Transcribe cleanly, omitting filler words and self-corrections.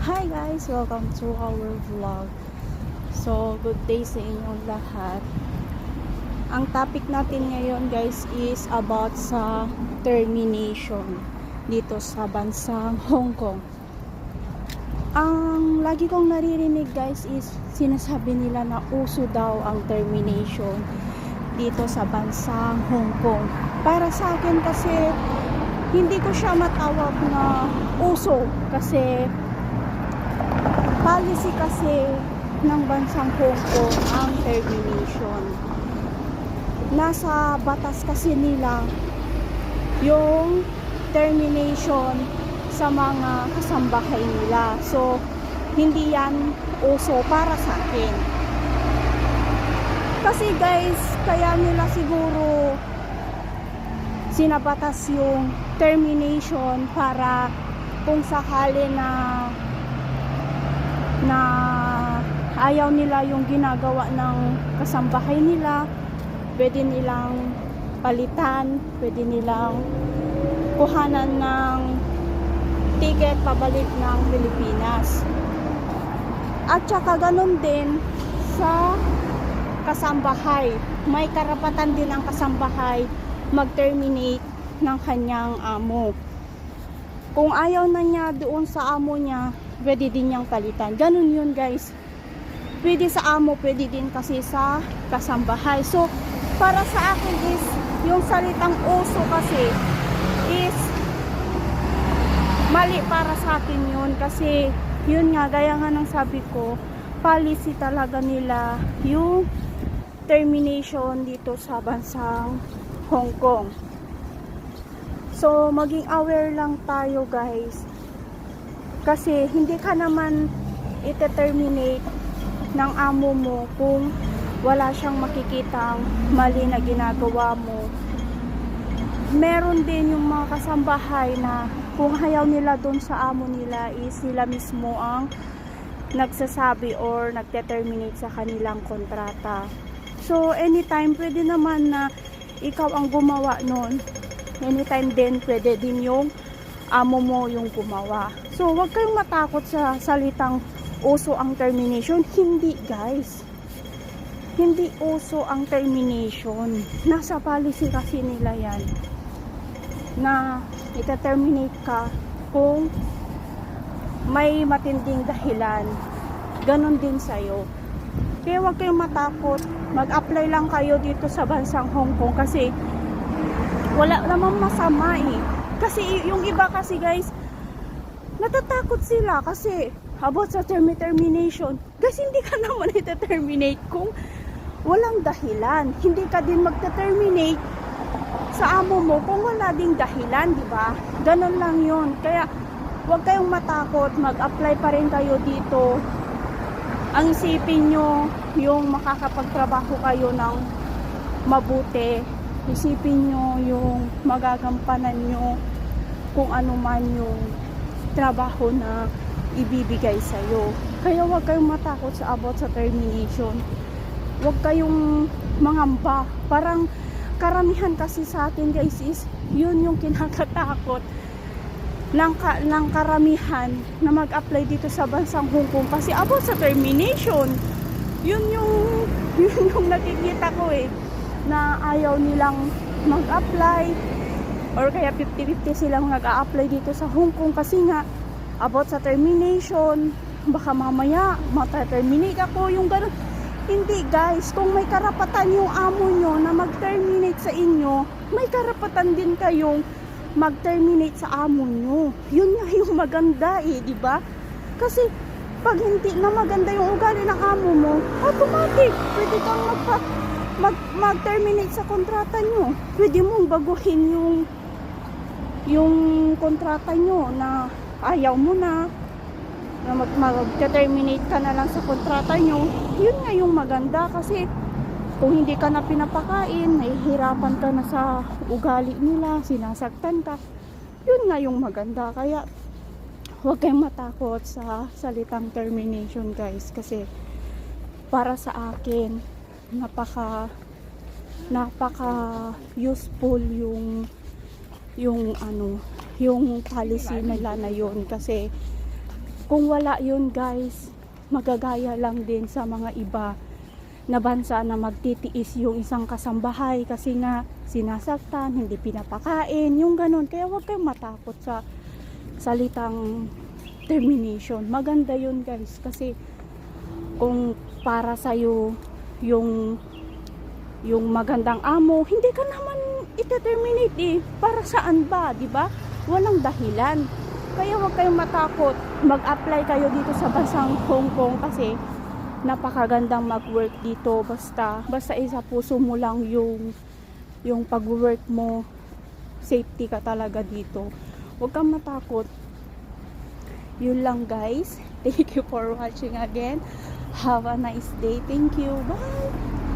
Hi guys! Welcome to our vlog. So, good day sa inyong lahat. Ang topic natin ngayon guys is about sa termination dito sa bansang Hong Kong. Ang lagi kong naririnig guys is sinasabi nila na uso daw ang termination dito sa bansang Hong Kong. Para sa akin kasi hindi ko siya matawag na uso kasi policy kasi ng bansang Hong Kong ang termination. Nasa batas kasi nila yung termination sa mga kasambahay nila. So, hindi yan uso para sa akin. Kasi guys, kaya nila siguro sinabatas yung termination para kung sakali na ayaw nila yung ginagawa ng kasambahay nila, pwede nilang palitan, pwede nilang kuhanan ng ticket pabalik ng Pilipinas. At saka ganun din sa kasambahay. May karapatan din ang kasambahay mag-terminate ng kanyang amo. Kung ayaw na niya doon sa amo niya, pwede din niyang palitan. Ganun yun guys. Pwede sa amo, pwede din kasi sa kasambahay. So, para sa akin is, yung salitang uso kasi is mali para sa akin yun. Kasi, yun nga, gaya nga ng sabi ko, policy talaga nila yung termination dito sa bansang Hong Kong. So, maging aware lang tayo guys. Kasi hindi ka naman ite-terminate ng amo mo kung wala siyang makikitang mali na ginagawa mo. Meron din yung mga kasambahay na kung ayaw nila doon sa amo nila is sila mismo ang nagsasabi or nagte-terminate sa kanilang kontrata. So, anytime pwede naman na ikaw ang gumawa nun. Anytime din pwede din yung amo mo yung gumawa. So, wag kayong matakot sa salitang uso ang termination. Hindi guys. Hindi uso ang termination. Nasa policy kasi nila yan. Na ita-terminate ka kung may matinding dahilan. Ganon din sa'yo. Kaya wag kayong matakot. Mag-apply lang kayo dito sa bansang Hong Kong kasi wala namang masama eh. Kasi yung iba kasi guys, natatakot sila kasi about sa termination. Guys, hindi ka naman ita-terminate kung walang dahilan. Hindi ka din magta-terminate sa amo mo kung wala ding dahilan, di ba? Ganon lang yun. Kaya huwag kayong matakot, mag-apply pa rin kayo dito. Ang isipin nyo, yung makakapagtrabaho kayo ng mabuti. Isipin nyo yung magagampanan nyo kung ano man yung trabaho na ibibigay sa'yo. Kaya huwag kayong matakot sa about sa termination. Huwag kayong mangamba. Parang karamihan kasi sa atin guys is yun yung kinakatakot ng karamihan na mag-apply dito sa bansang Hong Kong kasi about sa termination. Yun yung nakikita ko eh, na ayaw nilang mag-apply or kaya 50-50 silang nag-a-apply dito sa Hong Kong kasi nga about sa termination, baka mamaya mata-terminate ako, yung gano'n. Hindi guys, kung may karapatan yung amo nyo na mag-terminate sa inyo, may karapatan din kayong mag-terminate sa amo nyo. Yun nga yung maganda eh, di ba? Kasi pag hindi na maganda yung ugali ng amo mo, automatic pwede kang mag-terminate sa kontrata nyo. Pwede mong baguhin yung kontrata nyo na ayaw mo na mag-terminate ka na lang sa kontrata nyo. Yun nga yung maganda kasi kung hindi ka na pinapakain, nahihirapan ka na sa ugali nila, sinasaktan ka. Yun nga yung maganda. Kaya huwag kayong matakot sa salitang termination guys kasi para sa akin napaka useful yung policy nila na yun kasi Kung wala yun guys, magagaya lang din sa mga iba na bansa na magtitiis yung isang kasambahay kasi nga sinasaktan, hindi pinapakain, yung ganun. Kaya huwag kayong matakot sa salitang termination. Maganda yun guys kasi kung para sa'yo yung magandang amo, hindi ka naman ita-terminate eh. Para saan ba, di ba? Walang dahilan. Kaya huwag kayong matakot. Mag-apply kayo dito sa bansang Hong Kong kasi napakagandang mag-work dito. Basta isa puso mo lang yung pag-work mo. Safety ka talaga dito. Huwag kang matakot. Yun lang guys. Thank you for watching again. Have a nice day. Thank you. Bye!